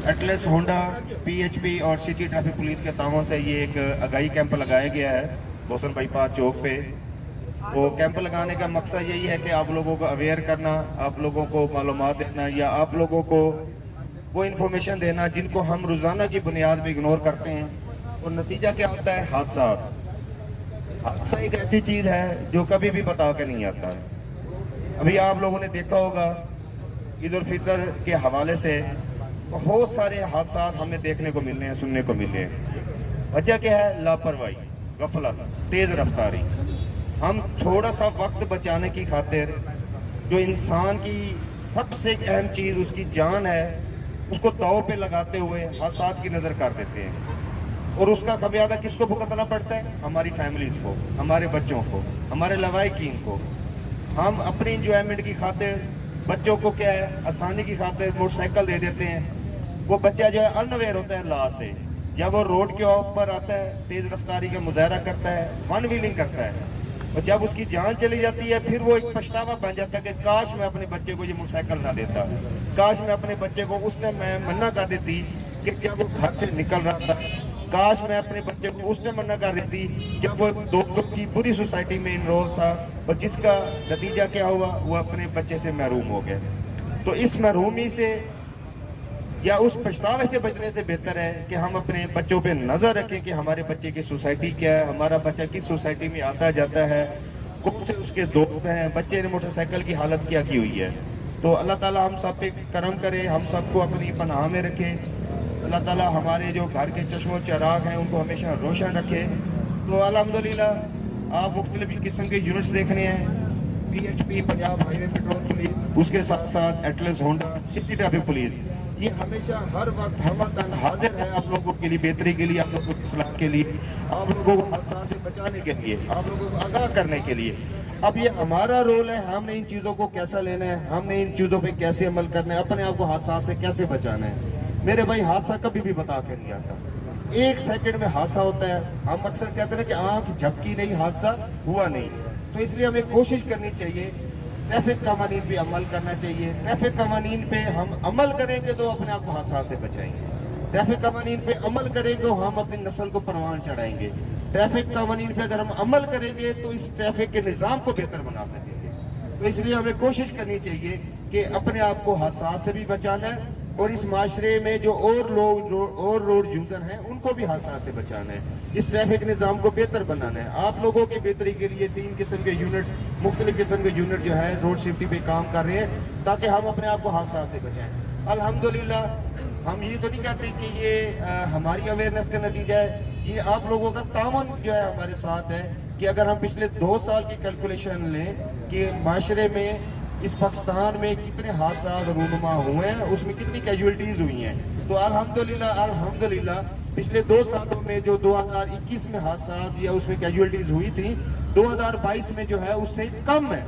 Atlas Honda PHP اور city traffic police کے تعاون سے یہ ایک آگاہی کیمپ لگایا گیا ہے بوسن بائی پاس چوک پہ. وہ کیمپ لگانے کا مقصد یہی ہے کہ آپ لوگوں کو اویئر کرنا، آپ لوگوں کو معلومات دینا یا آپ لوگوں کو وہ انفارمیشن دینا جن کو ہم روزانہ کی بنیاد پہ اگنور کرتے ہیں. اور نتیجہ کیا ہوتا ہے؟ حادثات. حادثہ ایک ایسی چیز ہے جو کبھی بھی بتا کے نہیں آتا. ابھی آپ لوگوں نے دیکھا ہوگا عید الفطر کے حوالے سے بہت سارے حادثات ہمیں دیکھنے کو مل رہے ہیں، سننے کو مل رہے ہیں. وجہ کیا ہے؟ لاپرواہی، غفلت، تیز رفتاری. ہم تھوڑا سا وقت بچانے کی خاطر جو انسان کی سب سے اہم چیز اس کی جان ہے اس کو داؤ پہ لگاتے ہوئے حادثات کی نظر کر دیتے ہیں. اور اس کا خمیازہ کس کو بھگتنا پڑتا ہے؟ ہماری فیملیز کو، ہمارے بچوں کو، ہمارے لوائقین کو. ہم اپنی انجوائمنٹ کی خاطر بچوں کو کیا ہے آسانی کی خاطر موٹر سائیکل دے دیتے ہیں. وہ بچہ جو ہے انویئر ہوتا ہے لا سے، جب وہ روڈ کے اوپر آتا ہے تیز رفتاری کا مظاہرہ کرتا ہے، ون ویلنگ کرتا ہے، اور جب اس کی جان چلی جاتی ہے پھر وہ ایک پچھتاوا بن جاتا ہے کہ کاش میں اپنے بچے کو یہ موٹر سائیکل نہ دیتا، کاش میں اپنے بچے کو اس ٹائم میں منع کر دیتی کہ جب وہ گھر سے نکل رہا تھا، کاش میں اپنے بچے کو اس ٹائم منع کر دیتی جب وہ دوستوں کی بری سوسائٹی میں انرول تھا. اور جس کا نتیجہ کیا ہوا؟ وہ اپنے بچے سے محروم ہو گئے. تو اس محرومی سے یا اس پچھتاوے سے بچنے سے بہتر ہے کہ ہم اپنے بچوں پہ نظر رکھیں کہ ہمارے بچے کی سوسائٹی کیا ہے، ہمارا بچہ کس سوسائٹی میں آتا جاتا ہے، کون سے اس کے دوست ہیں، بچے نے موٹر سائیکل کی حالت کیا کی ہوئی ہے. تو اللہ تعالیٰ ہم سب پہ کرم کرے، ہم سب کو اپنی پناہ میں رکھے. اللہ تعالیٰ ہمارے جو گھر کے چشم و چراغ ہیں ان کو ہمیشہ روشن رکھے. تو الحمدللہ آپ مختلف قسم کے یونٹس دیکھنے ہیں، PHP Punjab highway petrol police, اس کے ساتھ ساتھ Atlas Honda city traffic police, یہ ہمیشہ ہر وقت ہم حاضر ہے آپ لوگوں کے لیے، بہتری کے لیے، آپ لوگوں کی اصلاح کے لیے، آپ لوگوں کو حادثات سے بچانے کے لیے، آپ لوگوں کو آگاہ کرنے کے لیے. اب یہ ہمارا رول ہے، ہم نے ان چیزوں کو کیسا لینا ہے، ہم نے ان چیزوں پہ کیسے عمل کرنا ہے، اپنے آپ کو حادثات سے کیسے بچانا ہے. میرے بھائی حادثہ کبھی بھی بتا کے نہیں آتا، ایک سیکنڈ میں حادثہ ہوتا ہے. ہم اکثر کہتے ہیں کہ آنکھ جھپکی نہیں حادثہ ہوا نہیں. تو اس لیے ہمیں کوشش کرنی چاہیے، ٹریفک قوانین پہ عمل کرنا چاہیے. ٹریفک قوانین پہ ہم عمل کریں گے تو اپنے آپ کو حادثات سے بچائیں گے. ٹریفک قوانین پہ عمل کریں گے تو ہم اپنی نسل کو پروان چڑھائیں گے. ٹریفک قوانین پہ اگر ہم عمل کریں گے تو اس ٹریفک کے نظام کو بہتر بنا سکیں گے. تو اس لیے ہمیں کوشش کرنی چاہیے کہ اپنے آپ کو حادثات سے بھی بچانا ہے اور اس معاشرے میں جو اور لوگ اور روڈ یوزر ہیں ان کو بھی حادثات سے بچانا ہے. اس ٹریفک نظام کو بہتر بنانا ہے. آپ لوگوں کی بہتری کے لیے 3 قسم کے یونٹ، مختلف قسم کے یونٹ جو ہے روڈ سیفٹی پہ کام کر رہے ہیں تاکہ ہم اپنے آپ کو حادثات سے بچائیں. الحمدللہ ہم یہ تو نہیں کہتے کہ یہ ہماری اویئرنیس کا نتیجہ ہے، یہ آپ لوگوں کا تعاون جو ہے ہمارے ساتھ ہے. کہ اگر ہم پچھلے 2 سال کی کیلکولیشن لیں کہ معاشرے میں اس پاکستان میں کتنے حادثات رونما ہوئے ہیں، اس میں کتنی کیجویلٹیز ہوئی ہیں، تو الحمدللہ پچھلے 2 سالوں میں جو 2021 میں حادثات یا اس میں کیجویلٹیز ہوئی تھیں 2022 میں جو ہے اس سے کم ہے.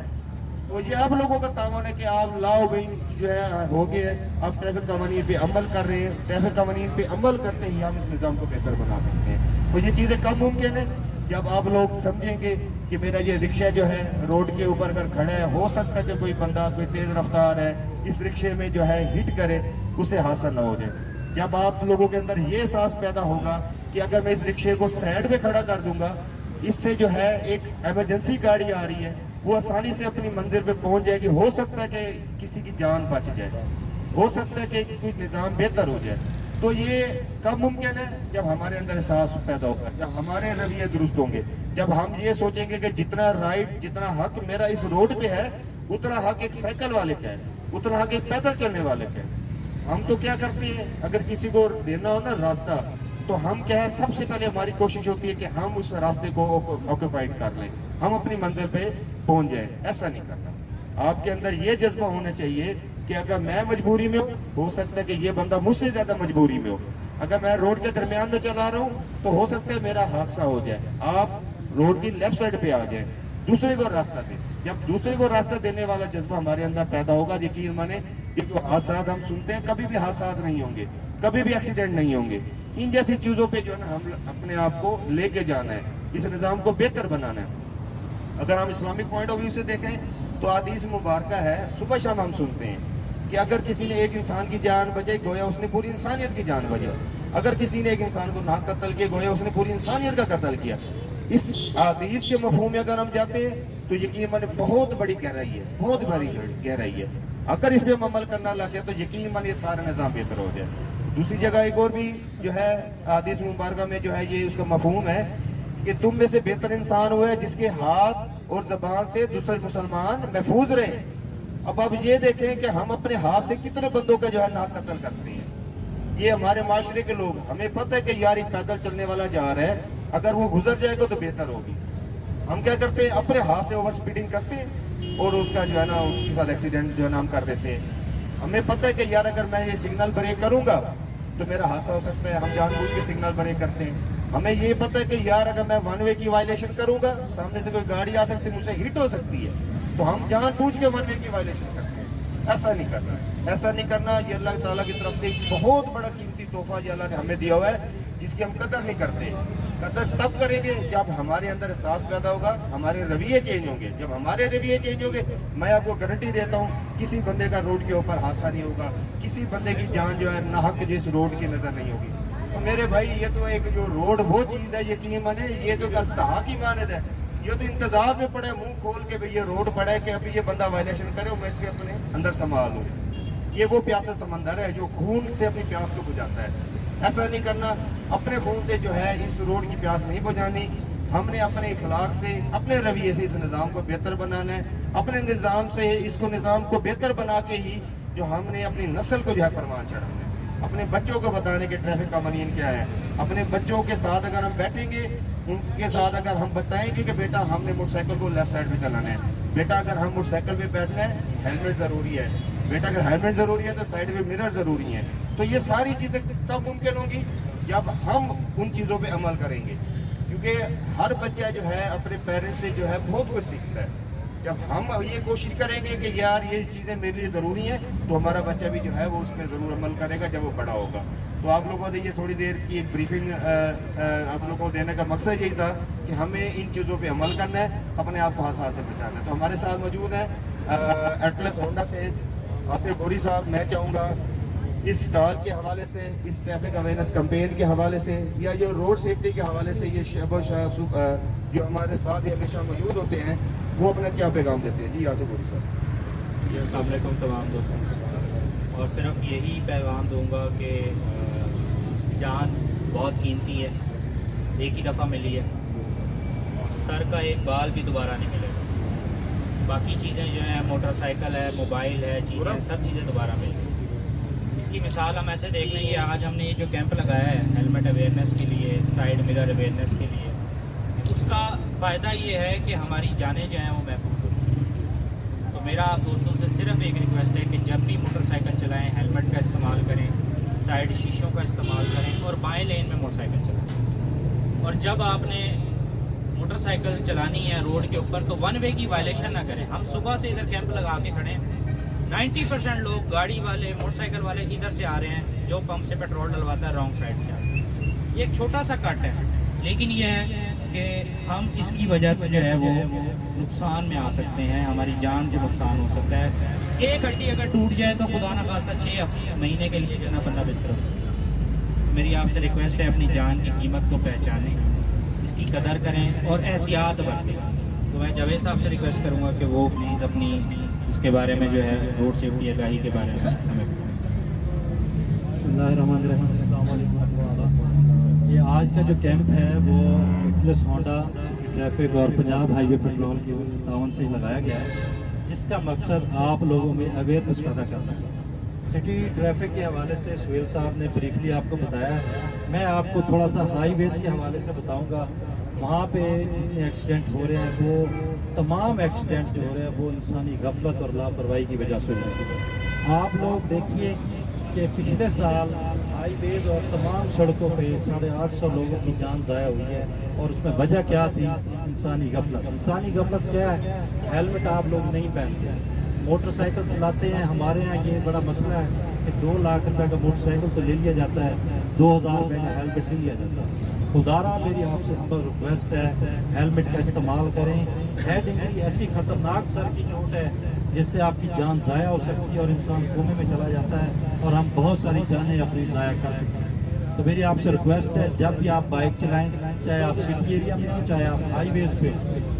تو یہ آپ لوگوں کا تعاون ہے کہ آپ لاؤ بھائی جو ہے ہو گئے، آپ ٹریفک قوانین پہ عمل کر رہے ہیں. ٹریفک قوانین پہ عمل کرتے ہی ہم اس نظام کو بہتر بنا سکتے ہیں. تو یہ چیزیں کم ممکن ہیں جب آپ لوگ سمجھیں گے کہ میرا یہ رکشہ جو ہے روڈ کے اوپر اگر کھڑا ہے، ہو سکتا ہے کہ کوئی بندہ کوئی تیز رفتار ہے اس رکشے میں جو ہے ہٹ کرے، اسے حادثہ نہ ہو جائے. جب آپ لوگوں کے اندر یہ احساس پیدا ہوگا کہ اگر میں اس رکشے کو سائڈ پہ کھڑا کر دوں گا، اس سے جو ہے ایک ایمرجنسی گاڑی آ رہی ہے وہ آسانی سے اپنی منزل پہ پہنچ جائے گی، ہو سکتا ہے کہ کسی کی جان بچ جائے، ہو سکتا ہے کہ کچھ نظام بہتر ہو جائے. تو یہ کب ممکن ہے؟ جب ہمارے اندر احساس پیدا ہوگا، جب ہمارے رویے درست ہوں گے، جب ہم یہ سوچیں گے کہ جتنا رائٹ، جتنا حق میرا اس روڈ پہ ہے اتنا حق ایک سائیکل والے کا ہے، اتنا حق ایک پیدل چلنے والے کا ہے. ہم تو کیا کرتے ہیں اگر کسی کو دینا ہو نا راستہ تو ہم کیا ہے سب سے پہلے ہماری کوشش ہوتی ہے کہ ہم اس راستے کو آکوپائڈ کر لیں، ہم اپنی منزل پہ پہنچ جائیں. ایسا نہیں کرنا. آپ کے اندر یہ جذبہ ہونا چاہیے کہ اگر میں مجبوری میں ہو سکتا ہے کہ یہ بندہ مجھ سے زیادہ مجبوری میں ہو. اگر میں روڈ کے درمیان میں چلا رہا ہوں تو ہو سکتا ہے میرا حادثہ ہو جائے، آپ روڈ کی لیفٹ سائڈ پہ آ جائیں، دوسرے کو راستہ دیں. جب دوسرے کو راستہ دینے والا جذبہ ہمارے اندر پیدا ہوگا، یقین مانیں کہ جو حادثات ہم سنتے ہیں کبھی بھی حادثات نہیں ہوں گے، کبھی بھی ایکسیڈنٹ نہیں ہوں گے. ان جیسی چیزوں پہ جو ہے نا ہم اپنے آپ کو لے کے جانا ہے، اس نظام کو بہتر بنانا ہے. اگر ہم اسلامک پوائنٹ آف ویو سے دیکھیں تو حدیث مبارکہ ہے، صبح شام ہم سنتے ہیں کہ اگر کسی نے ایک انسان کی جان بچائی گویا اس نے پوری انسانیت کی جان بچائی، اگر کسی نے ایک انسان کو ناحق قتل کیا گویا اس نے پوری انسانیت کا قتل کیا۔ اس حدیث کے مفہوم میں اگر ہم جاتے ہیں تو یقیناً بہت بڑی گہرائی ہے، بہت بڑی گہرائی ہے۔ اگر اس پہ ہم عمل کرنا لاتے ہیں تو یقیناً یہ سارا نظام بہتر ہو جائے۔ دوسری جگہ ایک اور بھی جو ہے حدیث مبارکہ میں جو ہے یہ اس کا مفہوم ہے کہ تم میں سے بہتر انسان وہ ہے جس کے ہاتھ اور زبان سے دوسرے مسلمان محفوظ رہے۔ اب یہ دیکھیں کہ ہم اپنے ہاتھ سے کتنے بندوں کا جو ہے ناحق قتل کرتے ہیں۔ یہ ہمارے معاشرے کے لوگ، ہمیں پتہ ہے کہ یار یہ پیدل چلنے والا جا رہا ہے، اگر وہ گزر جائے گا تو بہتر ہوگی، ہم کیا کرتے ہیں اپنے ہاتھ سے اوور سپیڈنگ کرتے ہیں اور اس کا جو ہے نا اس کے ساتھ ایکسیڈنٹ جو ہے نا ہم کر دیتے ہیں۔ ہمیں پتہ ہے کہ یار اگر میں یہ سگنل بریک کروں گا تو میرا حادثہ ہو سکتا ہے، ہم جان بوجھ کے سگنل بریک کرتے ہیں۔ ہمیں یہ پتہ ہے کہ یار اگر میں ون وے کی وائلیشن کروں گا سامنے سے کوئی گاڑی آ سکتی ہے، مجھ سے ہٹ ہو سکتی ہے، تو ہم جان بوجھ کے ون وے کی وائلیشن کرتے ہیں۔ ایسا نہیں کرنا، ایسا نہیں کرنا۔ یہ اللہ تعالیٰ کی طرف سے ایک بہت بڑا قیمتی تحفہ یہ اللہ نے ہمیں دیا ہوا ہے جس کی ہم قدر نہیں کرتے۔ قدر تب کریں گے جب ہمارے اندر احساس پیدا ہوگا، ہمارے رویے چینج ہوں گے۔ جب ہمارے رویے چینج ہوں گے میں آپ کو گارنٹی دیتا ہوں کسی بندے کا روڈ کے اوپر حادثہ نہیں ہوگا، کسی بندے کی جان جو ہے ناحق جو اس روڈ کی نظر نہیں ہوگی۔ تو میرے بھائی یہ تو ایک جو روڈ وہ چیز ہے یقیناً یہ تو استحقاق کی مانند ہے، یہ تو انتظار میں پڑے منہ کھول کے بھئی یہ روڈ پڑا ہے کہ ابھی یہ بندہ وائلیشن کرے اور میں اس کے اپنے اندر سنبھال لوں۔ یہ وہ پیاسا سمندر ہے جو خون سے اپنی پیاس کو بجھاتا ہے۔ ایسا نہیں کرنا، اپنے خون سے جو ہے اس روڈ کی پیاس نہیں بجھانی۔ ہم نے اپنے اخلاق سے، اپنے رویے سے اس نظام کو بہتر بنانا ہے، اپنے نظام سے اس کو نظام کو بہتر بنا کے ہی جو ہم نے اپنی نسل کو جو ہے پروان چڑھانا ہے، اپنے بچوں کو بتانے کہ ٹریفک قوانین کیا ہے۔ اپنے بچوں کے ساتھ اگر ہم بیٹھیں گے، ان کے ساتھ اگر ہم بتائیں گے کہ بیٹا ہم نے موٹر سائیکل کو لیفٹ سائڈ پہ چلانا ہے، بیٹا اگر ہم موٹر سائیکل پہ بیٹھنا ہے ہیلمٹ ضروری ہے، بیٹا اگر ہیلمٹ ضروری ہے تو سائیڈ پہ مرر ضروری ہے۔ تو یہ ساری چیزیں کب ممکن ہوں گی؟ جب ہم ان چیزوں پہ عمل کریں گے، کیونکہ ہر بچہ جو ہے اپنے پیرنٹس سے جو ہے بہت کچھ سیکھتا ہے۔ جب ہم یہ کوشش کریں گے کہ یار یہ چیزیں میرے لیے ضروری ہیں تو ہمارا بچہ بھی جو ہے وہ اس پہ ضرور عمل کرے گا جب وہ بڑا ہوگا۔ تو آپ لوگوں سے یہ تھوڑی دیر کی ایک بریفنگ آپ لوگوں کو دینے کا مقصد یہی تھا کہ ہمیں ان چیزوں پہ عمل کرنا ہے، اپنے آپ کو حادثات سے بچانا ہے۔ تو ہمارے ساتھ موجود ہیں ایٹلس ہونڈا سے آصف گوری صاحب۔ میں چاہوں گا اس اسٹال کے حوالے سے، اس ٹریفک اویئرنیس کمپین کے حوالے سے یا جو روڈ سیفٹی کے حوالے سے یہ شعبہ جو ہمارے ساتھ ہمیشہ موجود ہوتے ہیں وہ اپنا کیا پیغام دیتے ہیں؟ جی آصف گوری صاحب۔ جی السلام علیکم تمام دوستوں، اور صرف یہی پیغام دوں گا کہ جان بہت قیمتی ہے، ایک ہی دفعہ ملی ہے، سر کا ایک بال بھی دوبارہ نہیں ملے گا۔ باقی چیزیں جو ہیں موٹر سائیکل ہے، موبائل ہے، چیزیں سب چیزیں دوبارہ مل گئی۔ اس کی مثال ہم ایسے دیکھ لیں، یہ آج ہم نے یہ جو کیمپ لگایا ہے ہیلمٹ اویئرنیس کے لیے، سائیڈ مرر اویئرنیس کے لیے، اس کا فائدہ یہ ہے کہ ہماری جانیں جو ہیں وہ محفوظ ہوتی ہیں۔ تو میرا آپ دوستوں سے صرف ایک ریکویسٹ ہے کہ جب بھی موٹر سائیکل چلائیں ہیلمٹ کا استعمال کریں، سائیڈ شیشوں کا استعمال کریں اور بائیں لین میں موٹر سائیکل چلائیں۔ اور جب آپ نے موٹر سائیکل چلانی ہے روڈ کے اوپر تو ون وے کی وائلیشن نہ کریں۔ ہم صبح سے ادھر کیمپ لگا کے کھڑے ہیں، 90% لوگ گاڑی والے موٹر سائیکل والے ادھر سے آ رہے ہیں، جو پمپ سے پیٹرول ڈلواتا ہے رانگ سائڈ سے آ رہے ہیں۔ یہ ایک چھوٹا سا کٹ ہے، لیکن یہ ہے کہ ہم اس کی وجہ سے جو ہے وہ نقصان میں آ سکتے ہیں، ہماری جان کو نقصان ہو سکتا ہے۔ ایک ہڈی اگر ٹوٹ جائے تو خدا نہ خواستہ 6 مہینے کے لیے جو نا بندہ بستر ہو سکتا ہے۔ میری آپ سے ریکویسٹ ہے اپنی جان کی قیمت کو پہچانیں، اس کی قدر کریں اور احتیاط برتیں۔ تو میں جاوید صاحب سے ریکویسٹ کروں گا کہ وہ پلیز اپنی اس کے بارے میں جو ہے روڈ سیفٹی آگاہی کے بارے میں ہمیں بسم اللہ الرحمن الرحیم۔ السلام علیکم ورحمۃ اللہ۔ یہ آج کا جو کیمپ ہے وہ ایٹلس ہونڈا ٹریفک اور پنجاب ہائی وے پیٹرول کے تعاون سے لگایا گیا ہے، جس کا مقصد آپ لوگوں میں اویئرنیس پیدا کرنا ہے۔ سٹی ٹریفک کے حوالے سے سہیل صاحب نے بریفلی آپ کو بتایا ہے، میں آپ کو تھوڑا سا ہائی ویز کے حوالے سے بتاؤں گا۔ وہاں پہ جتنے ایکسیڈنٹ ہو رہے ہیں وہ تمام ایکسیڈنٹ جو ہو رہے ہیں وہ انسانی غفلت اور لاپرواہی کی وجہ سے ہو رہے ہیں۔ آپ لوگ دیکھیے کہ پچھلے سال ہائی ویز اور تمام سڑکوں پہ 850 لوگوں کی جان ضائع ہوئی ہے، اور اس میں وجہ کیا تھی؟ انسانی غفلت۔ انسانی غفلت کیا ہے؟ ہیلمٹ آپ لوگ نہیں پہنتے، موٹر سائیکل چلاتے ہیں۔ ہمارے یہاں یہ بڑا مسئلہ ہے کہ 2 لاکھ روپے کا موٹر سائیکل تو لے لیا جاتا ہے، 2000 روپے کا ہیلمٹ نہیں لیا جاتا۔ خدارا میری آپ سے ہمبل ریکویسٹ ہے، ہیلمٹ کا استعمال کریں۔ ہیڈ انجری ایسی خطرناک سر کی چوٹ ہے جس سے آپ کی جان ضائع ہو سکتی ہے اور انسان کومے میں چلا جاتا ہے اور ہم بہت ساری جانیں اپنی ضائع کر دیتے ہیں. تو میری آپ سے ریکویسٹ ہے جب بھی آپ بائک چلائیں, چاہے آپ سٹی ایریا میں ہوں چاہے آپ ہائی ویز پہ,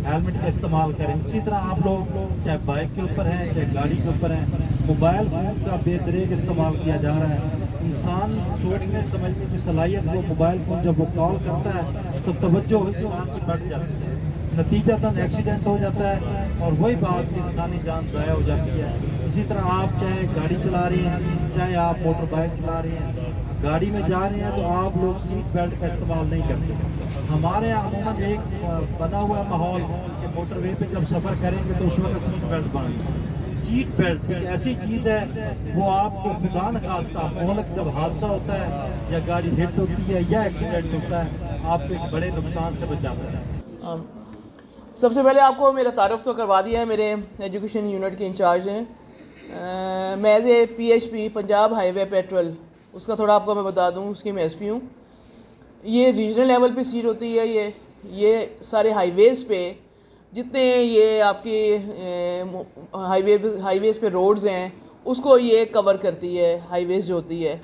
ہیلمٹ کا استعمال کریں. اسی طرح آپ لوگ چاہے بائک کے اوپر ہیں چاہے گاڑی کے اوپر ہیں, موبائل فون کا بے دریغ استعمال کیا جا رہا ہے. انسان سوچنے سمجھنے کی صلاحیت وہ موبائل فون جب وہ کال کرتا ہے تو توجہ انسان کی بڑھ جاتی ہے, نتیجتاً ایکسیڈنٹ ہو جاتا ہے اور وہی بات کہ انسانی جان ضائع ہو جاتی ہے. اسی طرح آپ چاہے گاڑی چلا رہے ہیں چاہے آپ موٹر بائک چلا رہے ہیں, گاڑی میں جا رہے ہیں تو آپ لوگ سیٹ بیلٹ کا استعمال نہیں کرتے. ہمارے یہاں عموماً ایک بنا ہوا ماحول کہ موٹر وے پہ جب سفر کریں گے تو اس وقت سیٹ بیلٹ باندھیں. سیٹ بیلٹ ایک ایسی چیز ہے وہ آپ کو خدا نخواستہ مہلک جب حادثہ ہوتا ہے یا گاڑی ہٹ ہوتی ہے یا ایکسیڈنٹ ہوتا ہے آپ کو ایک بڑے نقصان سے بچاتا ہے. سب سے پہلے آپ کو میرا تعارف تو کروا دیا ہے, میرے ایجوکیشن یونٹ کے انچارج ہیں. میں as a PHP Punjab highway patrol, اس کا تھوڑا آپ کو میں بتا دوں, اس کی میں SP ہوں. یہ ریجنل لیول پہ سیٹ ہوتی ہے. یہ سارے ہائی ویز پہ جتنے یہ آپ کی ہائی ویز پہ روڈز ہیں اس کو یہ کور کرتی ہے. ہائی ویز جو ہوتی ہے,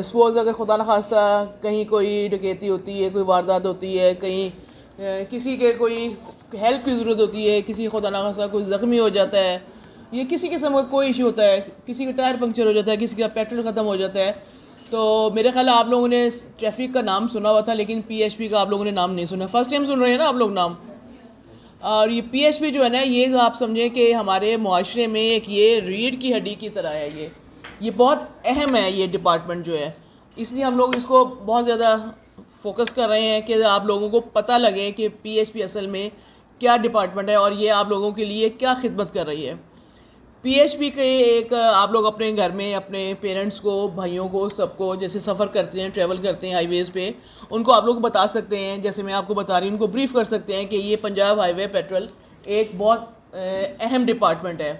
سپوز اگر خدا نخواستہ کہیں کوئی ڈکیتی ہوتی ہے, کوئی واردات ہوتی ہے, کہیں کسی کے کوئی ہیلپ کی ضرورت ہوتی ہے, کسی خدا نخواستہ کوئی زخمی ہو جاتا ہے, یہ کسی قسم کا کوئی ایشو ہوتا ہے, کسی کا ٹائر پنکچر ہو جاتا ہے, کسی کا پیٹرول ختم ہو جاتا ہے, تو میرے خیال ہے آپ لوگوں نے ٹریفک کا نام سنا ہوا تھا لیکن PHP کا آپ لوگوں نے نام نہیں سنا. فرسٹ ٹائم سن رہے ہیں نا آپ لوگ نام. اور یہ PHP جو ہے نا, یہ آپ سمجھیں کہ ہمارے معاشرے میں ایک یہ ریڑھ کی ہڈی کی طرح ہے. یہ بہت اہم ہے یہ ڈپارٹمنٹ جو ہے, اس لیے ہم لوگ اس کو بہت زیادہ فوکس کر رہے ہیں کہ آپ لوگوں کو پتہ لگے کہ PHP اصل میں کیا ڈپارٹمنٹ ہے اور یہ آپ لوگوں کے لیے کیا خدمت کر رہی ہے. PHP کے ایک آپ لوگ اپنے گھر میں اپنے پیرنٹس کو, بھائیوں کو, سب کو جیسے سفر کرتے ہیں, ٹریول کرتے ہیں ہائی ویز پہ, ان کو آپ لوگ بتا سکتے ہیں, جیسے میں آپ کو بتا رہی ہوں, ان کو بریف کر سکتے ہیں کہ یہ پنجاب ہائی وے پیٹرول ایک بہت اہم ڈپارٹمنٹ ہے.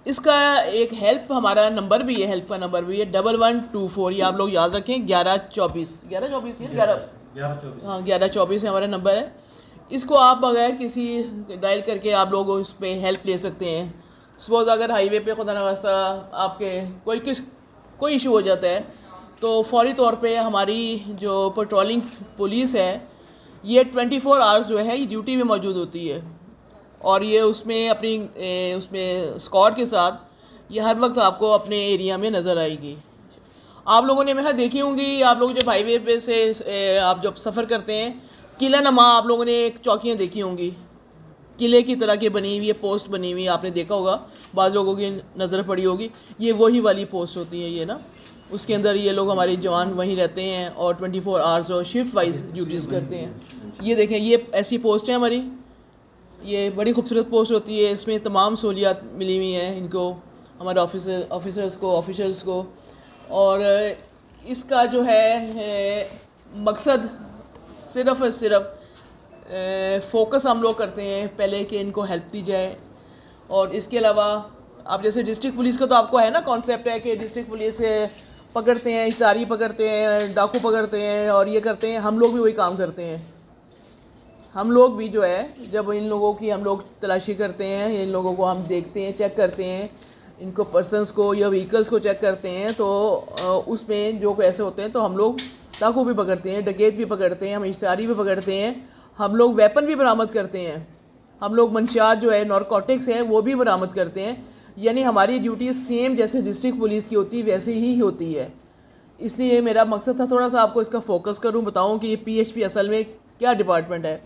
اس کا ایک ہیلپ ہمارا نمبر بھی ہے, ہیلپ کا نمبر بھی ہے 1124. یہ آپ لوگ یاد رکھیں 1124 ہاں 1124 ہمارا نمبر ہے. اس کو آپ بغیر کسی ڈائل کر کے آپ لوگ اس پہ ہیلپ لے سکتے ہیں. سپوز اگر ہائی وے پہ خدا نخواستہ آپ کے کوئی ایشو ہو جاتا ہے تو فوری طور پہ ہماری جو پٹرولنگ پولیس ہے یہ 24 آورس جو ہے یہ ڈیوٹی میں موجود ہوتی ہے, اور یہ اس میں اپنی اس میں اسکواڈ کے ساتھ یہ ہر وقت آپ کو اپنے ایریا میں نظر آئے گی. آپ لوگوں نے میں دیکھی ہوں گی, آپ لوگ جب ہائی وے پہ سے آپ جب سفر کرتے ہیں, قلعہ نما آپ لوگوں نے ایک چوکیاں دیکھی ہوں گی, قلعے کی طرح کی بنی ہوئی ہے, پوسٹ بنی ہوئی ہے, آپ نے دیکھا ہوگا, بعض لوگوں کی نظر پڑی ہوگی. یہ وہی والی پوسٹ ہوتی ہیں یہ نا, اس کے اندر یہ لوگ ہمارے جوان وہیں رہتے ہیں اور 24 آورس اور شفٹ وائز ڈیوٹیز کرتے ہیں. یہ دیکھیں یہ ایسی پوسٹ ہے ہماری, یہ بڑی خوبصورت پوسٹ ہوتی ہے. اس میں تمام سہولیات ملی ہوئی ہیں ان کو, ہمارے آفیسرز کو, آفیشلز کو. اور اس کا جو ہے مقصد صرف اور صرف فوکس ہم لوگ کرتے ہیں پہلے کہ ان کو ہیلپ دی جائے. اور اس کے علاوہ آپ جیسے ڈسٹرکٹ پولیس کا تو آپ کو ہے نا کانسیپٹ ہے کہ ڈسٹرکٹ پولیس پکڑتے ہیں, اشتہاری پکڑتے ہیں, ڈاکو پکڑتے ہیں اور یہ کرتے ہیں. ہم لوگ بھی وہی کام کرتے ہیں. ہم لوگ بھی جو ہے جب ان لوگوں کی ہم لوگ تلاشی کرتے ہیں, ان لوگوں کو ہم دیکھتے ہیں, چیک کرتے ہیں, ان کو پرسنس کو یا وہیکلس کو چیک کرتے ہیں, تو اس میں جو ایسے ہوتے ہیں تو ہم لوگ ڈاکو بھی پکڑتے ہیں, ڈکیت بھی پکڑتے ہیں, ہم اشتہاری بھی پکڑتے ہیں, ہم لوگ ویپن بھی برآمد کرتے ہیں, ہم لوگ منشیات جو ہے نارکوٹکس ہیں وہ بھی برآمد کرتے ہیں. یعنی ہماری ڈیوٹی سیم جیسے ڈسٹرکٹ پولیس کی ہوتی ہے ویسے ہی ہوتی ہے. اس لیے میرا مقصد تھا تھوڑا سا آپ کو اس کا فوکس کروں, بتاؤں کہ یہ PHP اصل میں کیا ڈپارٹمنٹ ہے.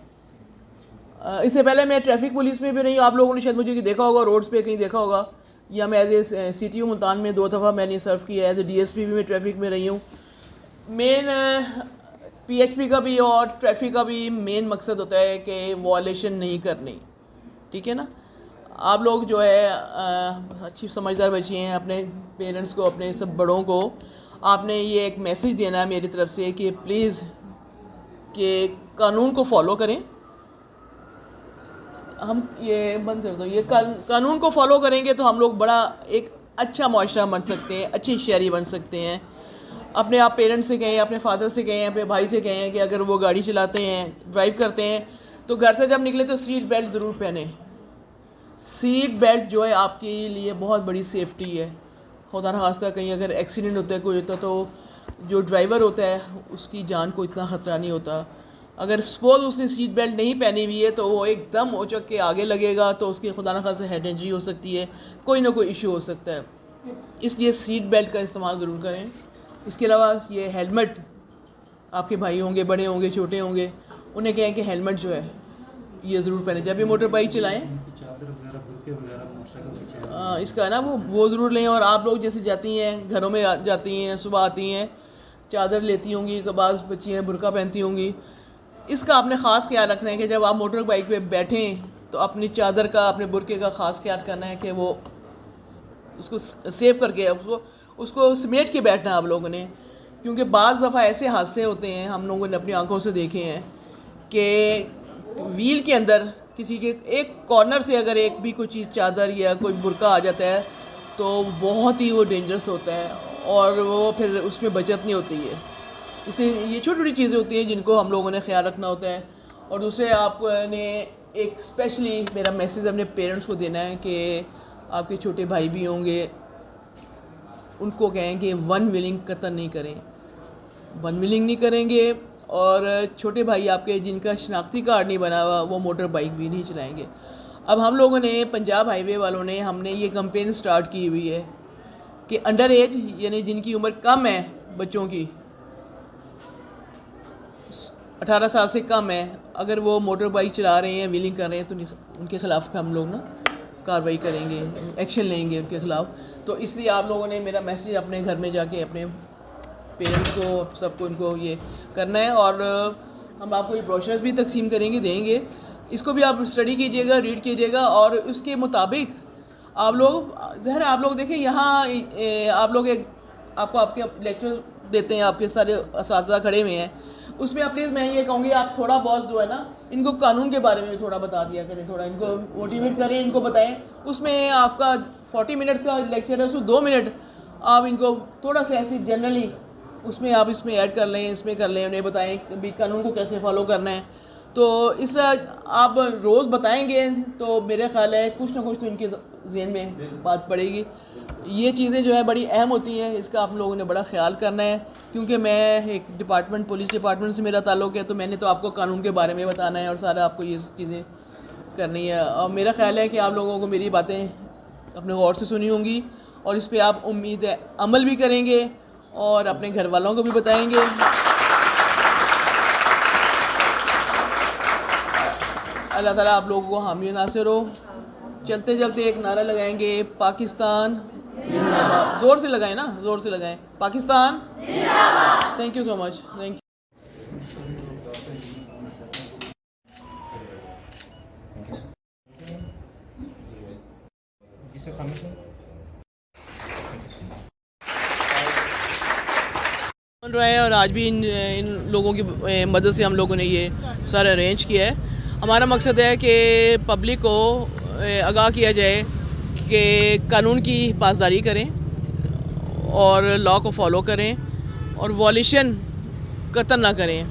اس سے پہلے میں ٹریفک پولیس میں بھی رہی ہوں, آپ لوگوں نے شاید مجھے دیکھا ہوگا روڈز پہ کہیں دیکھا ہوگا, یا میں ایز اے CTO ملتان میں 2 دفعہ میں نے سرو کیا ہے, ایز اے DSP بھی میں ٹریفک میں رہی ہوں. مین PHP کا بھی اور ٹریفک کا بھی مین مقصد ہوتا ہے کہ وائلیشن نہیں کرنی, ٹھیک ہے نا. آپ لوگ جو ہے اچھی سمجھدار بچے ہیں, اپنے پیرنٹس کو, اپنے سب بڑوں کو آپ نے یہ ایک میسج دینا ہے میری طرف سے کہ پلیز کہ قانون کو فالو کریں. ہم یہ بند کر دو, یہ قانون کو فالو کریں گے تو ہم لوگ بڑا ایک اچھا معاشرہ بن سکتے ہیں, اچھی شہری بن سکتے ہیں. اپنے آپ پیرنٹس سے کہیں, اپنے فادر سے کہیں, اپنے بھائی سے کہیں کہ اگر وہ گاڑی چلاتے ہیں, ڈرائیو کرتے ہیں, تو گھر سے جب نکلے تو سیٹ بیلٹ ضرور پہنیں. سیٹ بیلٹ جو ہے آپ کے لیے بہت بڑی سیفٹی ہے. خدا نخواستہ کہیں اگر ایکسیڈنٹ ہوتا ہے کوئی ہوتا تو جو ڈرائیور ہوتا ہے اس کی جان کو اتنا خطرہ نہیں ہوتا. اگر سپوز اس نے سیٹ بیلٹ نہیں پہنی ہوئی ہے تو وہ ایک دم اچک کے آگے لگے گا تو اس کی خدا نخواستہ ہیڈ انجری ہو سکتی ہے, کوئی نہ کوئی ایشو ہو سکتا ہے. اس لیے سیٹ بیلٹ کا استعمال ضرور کریں. اس کے علاوہ یہ ہیلمٹ, آپ کے بھائی ہوں گے, بڑے ہوں گے, چھوٹے ہوں گے, انہیں کہیں کہ ہیلمٹ جو ہے یہ ضرور پہنیں جب بھی موٹر بائک چلائیں. اس کا ہے نا وہ ضرور لیں. اور آپ لوگ جیسے جاتی ہیں گھروں میں جاتی ہیں, صبح آتی ہیں, چادر لیتی ہوں گی, بعض بچیاں برقع پہنتی ہوں گی, اس کا آپ نے خاص خیال رکھنا ہے کہ جب آپ موٹر بائک پہ بیٹھیں تو اپنی چادر کا, اپنے برقعے کا خاص خیال کرنا ہے کہ وہ اس کو سیو کر کے اس کو سمیٹ کے بیٹھنا ہے آپ لوگوں نے. کیونکہ بعض دفعہ ایسے حادثے ہوتے ہیں, ہم لوگوں نے اپنی آنکھوں سے دیکھے ہیں کہ ویل کے اندر کسی کے ایک کارنر سے اگر ایک بھی کوئی چیز, چادر یا کوئی برقع آ جاتا ہے تو بہت ہی وہ ڈینجرس ہوتا ہے اور وہ پھر اس میں بچت نہیں ہوتی ہے. اس لیے یہ چھوٹی چھوٹی چیزیں ہوتی ہیں جن کو ہم لوگوں نے خیال رکھنا ہوتا ہے. اور دوسرے آپ نے ایک اسپیشلی میرا میسیج اپنے پیرنٹس کو دینا ہے کہ آپ کے چھوٹے بھائی بھی ہوں گے, ان کو کہیں کہ ون ویلنگ قطع نہیں کریں, ون ویلنگ نہیں کریں گے. اور چھوٹے بھائی آپ کے جن کا شناختی کارڈ نہیں بنا ہوا وہ موٹر بائک بھی نہیں چلائیں گے. اب ہم لوگوں نے پنجاب ہائی وے والوں نے ہم نے یہ کمپین سٹارٹ کی ہوئی ہے کہ انڈر ایج یعنی جن کی عمر کم ہے, بچوں کی 18 سال سے کم ہے, اگر وہ موٹر بائک چلا رہے ہیں, ویلنگ کر رہے ہیں تو ان کے خلاف ہم لوگ نا کارروائی کریں گے, ایکشن لیں گے ان کے خلاف. تو اس لیے آپ لوگوں نے میرا میسیج اپنے گھر میں جا کے اپنے پیرنٹس کو, سب کو ان کو یہ کرنا ہے. اور ہم آپ کو یہ بروشرز بھی تقسیم کریں گے, دیں گے, اس کو بھی آپ اسٹڈی کیجیے گا, ریڈ کیجیے گا. اور اس کے مطابق آپ لوگ ظاہر آپ لوگ دیکھیں یہاں آپ لوگ آپ کو آپ کے لیکچر دیتے ہیں, آپ کے سارے اساتذہ کھڑے ہوئے ہیں, اس میں پلیز میں یہ کہوں گی آپ تھوڑا بہت جو ہے نا ان کو قانون کے بارے میں بھی تھوڑا بتا دیا کریں, تھوڑا ان کو موٹیویٹ کریں, ان کو بتائیں. اس میں آپ کا 40 منٹس کا لیکچر ہے, اس میں 2 منٹ آپ ان کو تھوڑا سا ایسی جنرلی اس میں آپ اس میں ایڈ کر لیں, اس میں کر لیں, انہیں بتائیں کہ بھی قانون کو کیسے فالو کرنا ہے. تو اس طرح آپ روز بتائیں گے تو میرے خیال ہے کچھ نہ کچھ تو ان کے ذہن میں بات پڑے گی. یہ چیزیں جو ہے بڑی اہم ہوتی ہیں, اس کا آپ لوگوں نے بڑا خیال کرنا ہے. کیونکہ میں ایک ڈپارٹمنٹ, پولیس ڈپارٹمنٹ سے میرا تعلق ہے, تو میں نے تو آپ کو قانون کے بارے میں بتانا ہے اور سارا آپ کو یہ چیزیں کرنی ہے. اور میرا خیال ہے کہ آپ لوگوں کو میری باتیں اپنے غور سے سنی ہوں گی اور اس پہ آپ امید ہے عمل بھی کریں گے اور اپنے گھر والوں کو بھی بتائیں گے. اللہ تعالیٰ آپ لوگوں کو حامی و ناصر ہو. چلتے چلتے ایک نعرہ لگائیں گے, پاکستان زندہ باد. زور سے لگائیں نا, زور سے لگائیں, پاکستان زندہ باد. Thank you so much, thank you. بن رہا ہے اور آج بھی ان لوگوں کی مدد سے ہم لوگوں نے یہ سارا ارینج کیا ہے. ہمارا مقصد ہے کہ پبلک کو آگاہ کیا جائے کہ قانون کی پاسداری کریں اور لا کو فالو کریں اور وائلیشن قطع نہ کریں.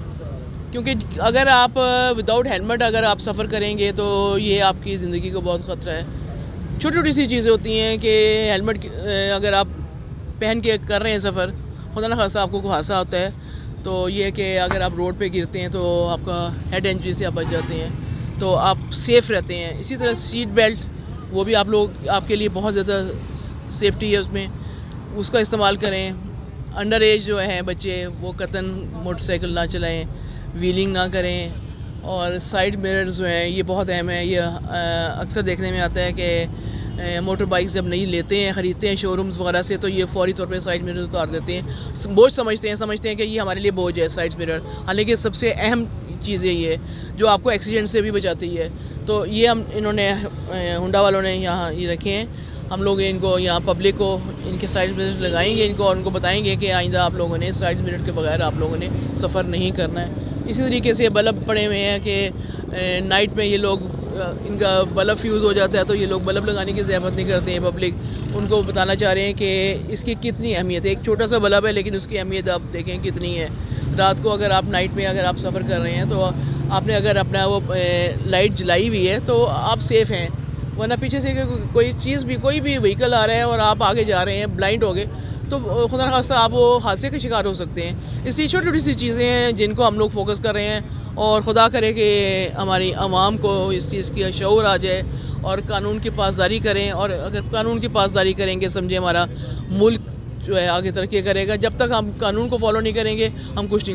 کیونکہ اگر آپ وداؤٹ ہیلمٹ اگر آپ سفر کریں گے تو یہ آپ کی زندگی کو بہت خطرہ ہے. چھوٹی چھوٹی سی چیزیں ہوتی ہیں کہ ہیلمٹ اگر آپ پہن کے کر رہے ہیں سفر, خدا نخواستہ آپ کو کوئی حادثہ ہوتا ہے تو یہ کہ اگر آپ روڈ پہ گرتے ہیں تو آپ کا ہیڈ انجری سے آپ بچ جاتے ہیں, تو آپ سیف رہتے ہیں. اسی طرح سیٹ بیلٹ وہ بھی آپ لوگ آپ کے لیے بہت زیادہ سیفٹی ہے, اس میں اس کا استعمال کریں. انڈر ایج جو ہیں بچے وہ قطعاً موٹر سائیکل نہ چلائیں, ویلنگ نہ کریں. اور سائڈ میررز جو ہیں یہ بہت اہم ہے. یہ اکثر دیکھنے میں آتا ہے کہ موٹر بائکس جب نہیں لیتے ہیں, خریدتے ہیں شو رومز وغیرہ سے, تو یہ فوری طور پہ سائڈ میرر اتار دیتے ہیں. بوجھ سمجھتے ہیں کہ یہ ہمارے لیے بوجھ ہے سائڈ میرر, حالانکہ سب سے اہم چیز یہ ہے جو آپ کو ایکسیڈنٹ سے بھی بچاتی ہے. تو یہ انہوں نے ہونڈا والوں نے یہاں یہ رکھے ہیں. ہم لوگ ان کو یہاں پبلک کو ان کے سائڈ میرر لگائیں گے ان کو, اور ان کو بتائیں گے کہ آئندہ آپ لوگوں نے سائڈ میرر کے بغیر آپ لوگوں نے سفر نہیں کرنا ہے. اسی طریقے سے بلب پڑے ہوئے ہیں کہ نائٹ میں یہ لوگ ان کا بلب فیوز ہو جاتا ہے تو یہ لوگ بلب لگانے کی زحمت نہیں کرتے ہیں. پبلک ان کو بتانا چاہ رہے ہیں کہ اس کی کتنی اہمیت ہے. ایک چھوٹا سا بلب ہے لیکن اس کی اہمیت آپ دیکھیں کتنی ہے. رات کو اگر آپ نائٹ میں اگر آپ سفر کر رہے ہیں تو آپ نے اگر اپنا وہ لائٹ جلائی ہوئی ہے تو آپ سیف ہیں. ورنہ پیچھے سے کوئی چیز بھی کوئی بھی وہیکل آ رہا ہے اور آپ آگے جا رہے ہیں بلائنڈ ہو گئے تو خدا نخواستہ آپ وہ حادثے کے شکار ہو سکتے ہیں. اس لیے چھوٹی چھوٹی سی چیزیں ہیں جن کو ہم لوگ فوکس کر رہے ہیں اور خدا کرے کہ ہماری عوام کو اس چیز کی شعور آ جائے اور قانون کی پاسداری کریں. اور اگر قانون کی پاسداری کریں گے سمجھے ہمارا ملک جو ہے آگے ترقی کرے گا. جب تک ہم قانون کو فالو نہیں کریں گے ہم کچھ نہیں